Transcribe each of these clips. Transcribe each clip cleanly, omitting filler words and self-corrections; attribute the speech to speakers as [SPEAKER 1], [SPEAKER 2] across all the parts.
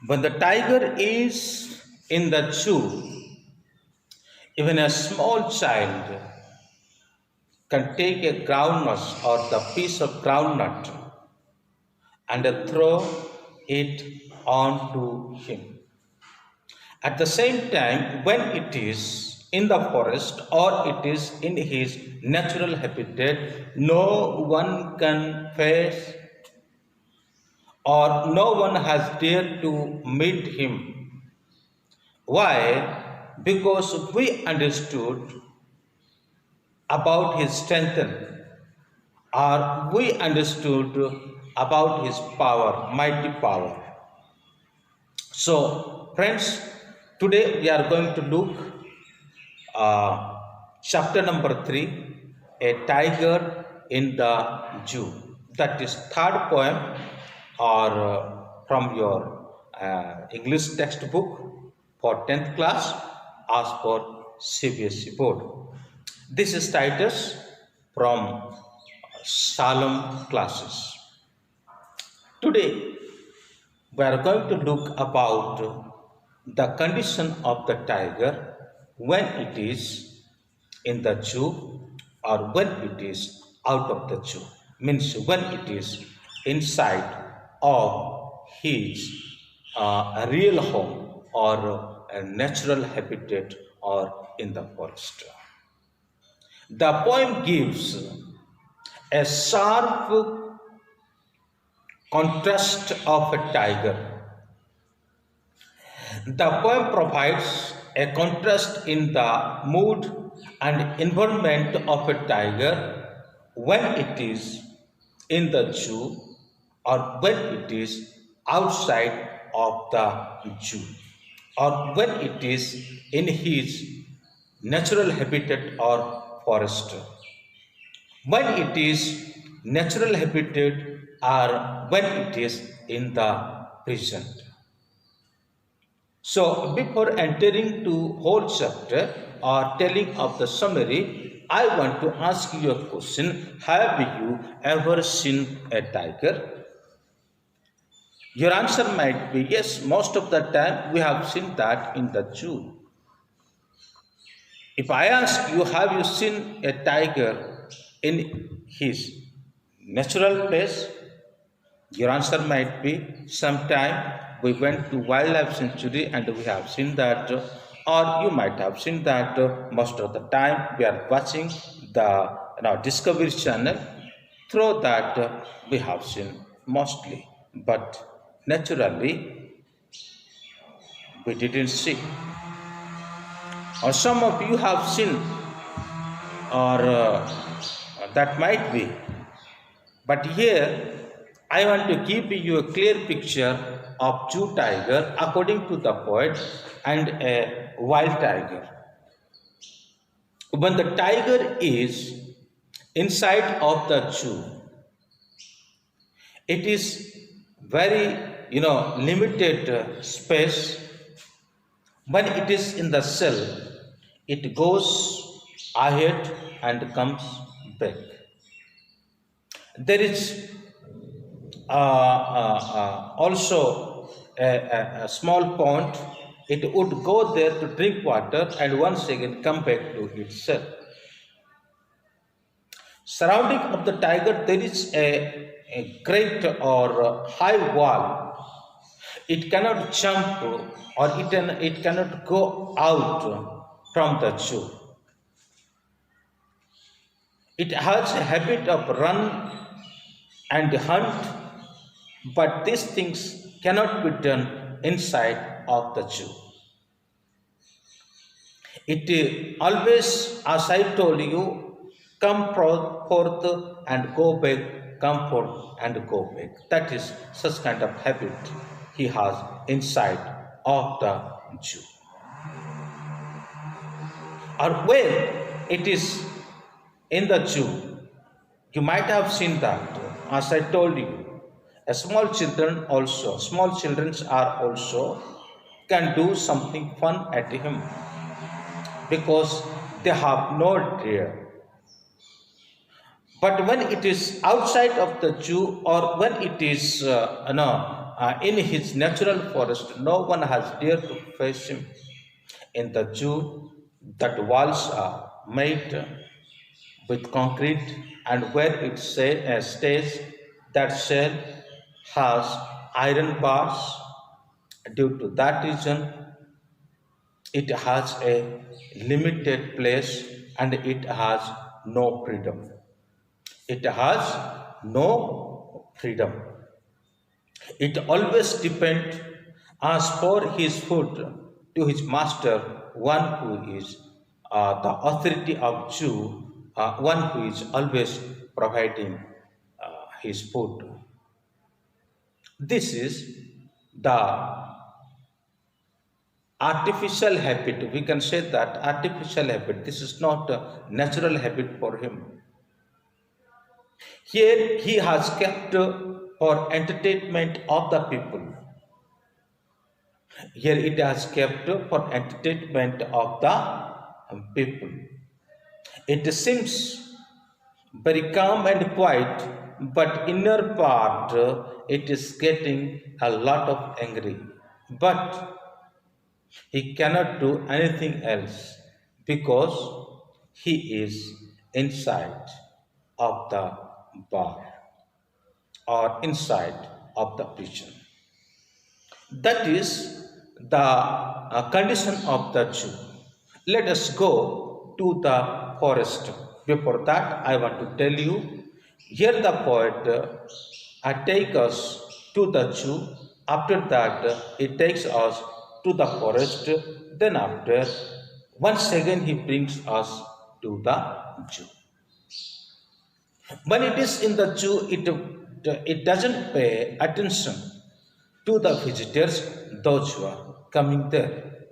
[SPEAKER 1] When the tiger is in the zoo, even a small child can take a groundnut or the piece of groundnut and throw it onto him. At the same time, when it is in the forest or it is in his natural habitat, no one can face or no one has dared to meet him. Why? Because we understood about his strength or we understood about his power, mighty power. So, friends, today we are going to look chapter number 3, A Tiger in the Zoo. That is third poem or from your English textbook for 10th class as for CBSE board. This is Titus from Salem classes. Today we are going to look about the condition of the tiger when it is in the zoo or when it is out of the zoo. Means when it is inside of his real home or a natural habitat or in the forest. The poem gives a sharp contrast of a tiger. The poem provides a contrast in the mood and environment of a tiger when it is in the zoo or when it is outside of the zoo or when it is in his natural habitat or forest. When it is natural habitat or when it is in the present. So before entering to whole chapter or telling of the summary, I want to ask you a question. Have you ever seen a tiger? Your answer might be yes, most of the time we have seen that in the zoo. If I ask you, have you seen a tiger in his natural place? Your answer might be sometime we went to wildlife sanctuary and we have seen that, or you might have seen that most of the time we are watching the Discovery Channel. Through that we have seen mostly, but naturally we didn't see. Or some of you have seen, or that might be. But here I want to give you a clear picture of zoo tiger according to the poet and a wild tiger. When the tiger is inside of the zoo, it is very limited space. When it is in the cell, it goes ahead and comes back. There is also a small pond. It would go there to drink water and once again come back to itself. Surrounding of the tiger, there is a great or high wall. It cannot jump or it cannot go out from the zoo. It has a habit of run and hunt, but these things cannot be done inside of the zoo. It always, as I told you, come forth and go back, come forth and go back. That is such kind of habit he has inside of the zoo. Or when it is in the zoo, you might have seen that, as I told you, small children are also can do something fun at him because they have no dare. But when it is outside of the zoo or when it is in his natural forest, no one has dared to face him. In the zoo, that walls are made with concrete, and where it stays, that shell has iron bars. Due to that reason, it has a limited place and it has no freedom. It has no freedom. It always depends as for his food to his master, one who is the authority of Jew, one who is always providing his food. This is the artificial habit. We can say that artificial habit. This is not a natural habit for him. Here he has kept for entertainment of the people. Here it has kept for entertainment of the people. It seems very calm and quiet, but inner part it is getting a lot of angry. But he cannot do anything else because he is inside of the bar or inside of the prison. That is the condition of the Jew. Let us go to the forest. Before that, I want to tell you here the poet takes us to the Jew. After that, he takes us to the forest. Then, after once again, he brings us to the Jew. When it is in the Jew, it doesn't pay attention to the visitors, those who are coming there.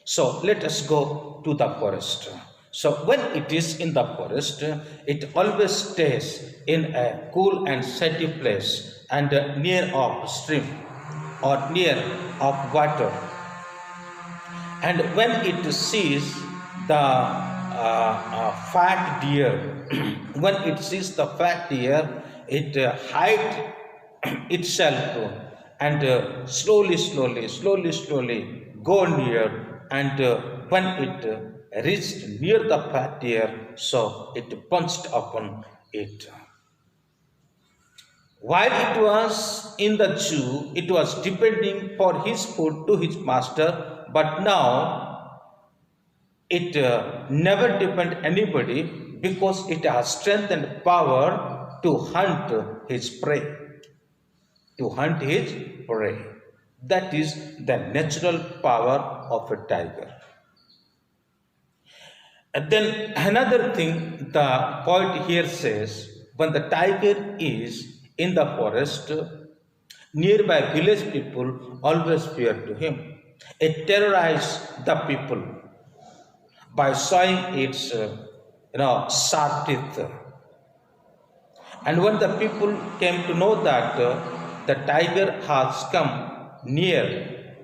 [SPEAKER 1] So let us go to the forest. So when it is in the forest, it always stays in a cool and shady place and near of stream or near of water. And when it sees the fat deer, when it sees the fat deer, it hides itself and slowly go near, and when it reached near the fat deer, so it punched upon it. While it was in the Jew, it was depending for his food to his master, but now it never depend anybody because it has strength and power to hunt his prey. To hunt his prey. That is the natural power of a tiger. And then another thing the poet here says, when the tiger is in the forest, nearby village people always fear to him. It terrorizes the people by showing its sharp teeth. And when the people came to know that the tiger has come near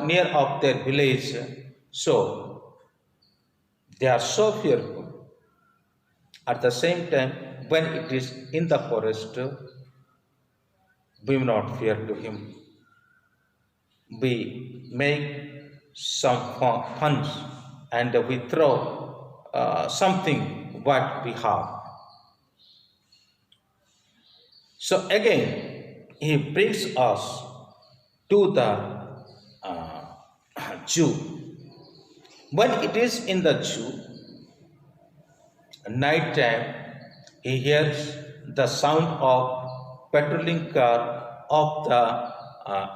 [SPEAKER 1] near of their village, so they are so fearful. At the same time, when it is in the forest, we will not fear to him. We make some funds and we throw something what we have. So again, he brings us to the Jew. When it is in the Jew, night time, he hears the sound of patrolling car of the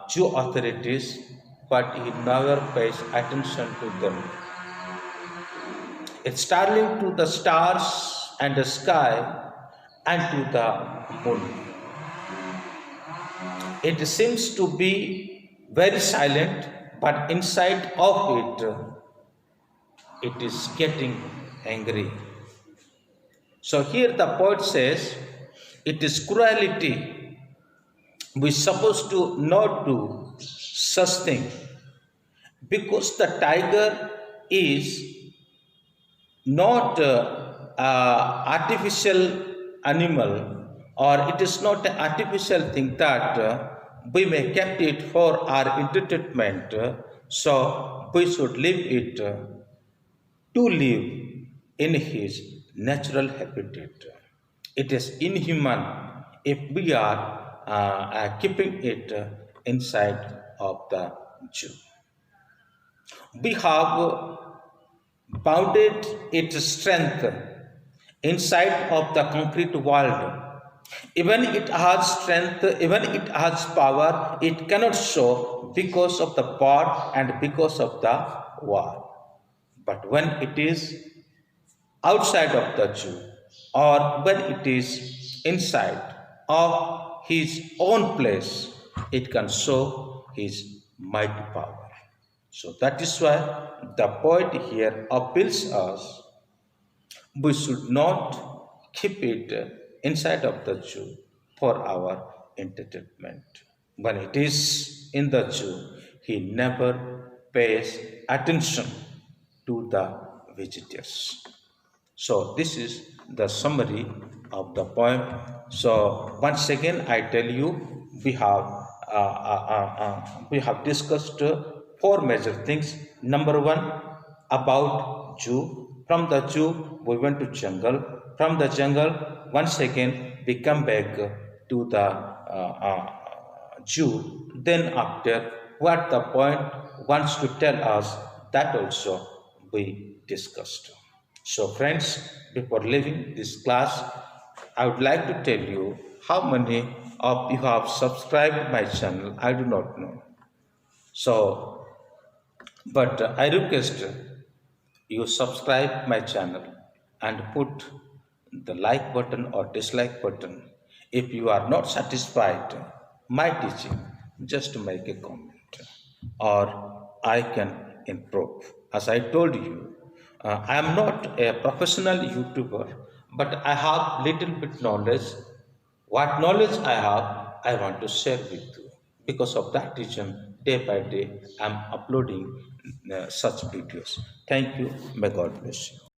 [SPEAKER 1] Jew authorities, but he never pays attention to them. It's startling to the stars and the sky and to the moon. It seems to be very silent, but inside of it is getting angry. So here the poet says, it is cruelty. We supposed to not do such thing because the tiger is not artificial animal or it is not an artificial thing that we may kept it for our entertainment. So we should leave it to live in his natural habitat. It is inhuman if we are keeping it inside of the zoo. We have bounded its strength inside of the concrete world. Even it has strength, even it has power, it cannot show because of the pot and because of the wall. But when it is outside of the Jew, or when it is inside of his own place, it can show his mighty power. So that is why the poet here appeals us, we should not keep it inside of the Jew for our entertainment. When it is in the Jew, he never pays attention to the visitors. So this is the summary of the poem. So once again, I tell you, we have discussed four major things. Number one, about Jew. From the Jew, we went to jungle. From the jungle, once again, we come back to the Jew. Then after, what the point wants to tell us, that also we discussed. So friends, before leaving this class, I would like to tell you how many of you have subscribed my channel. I do not know. So, but I request you subscribe my channel and put the like button or dislike button. If you are not satisfied my teaching, just make a comment or I can improve. As I told you, I am not a professional YouTuber, but I have little bit knowledge. What knowledge I have, I want to share with you. Because of that reason, day by day, I am uploading such videos. Thank you. May God bless you.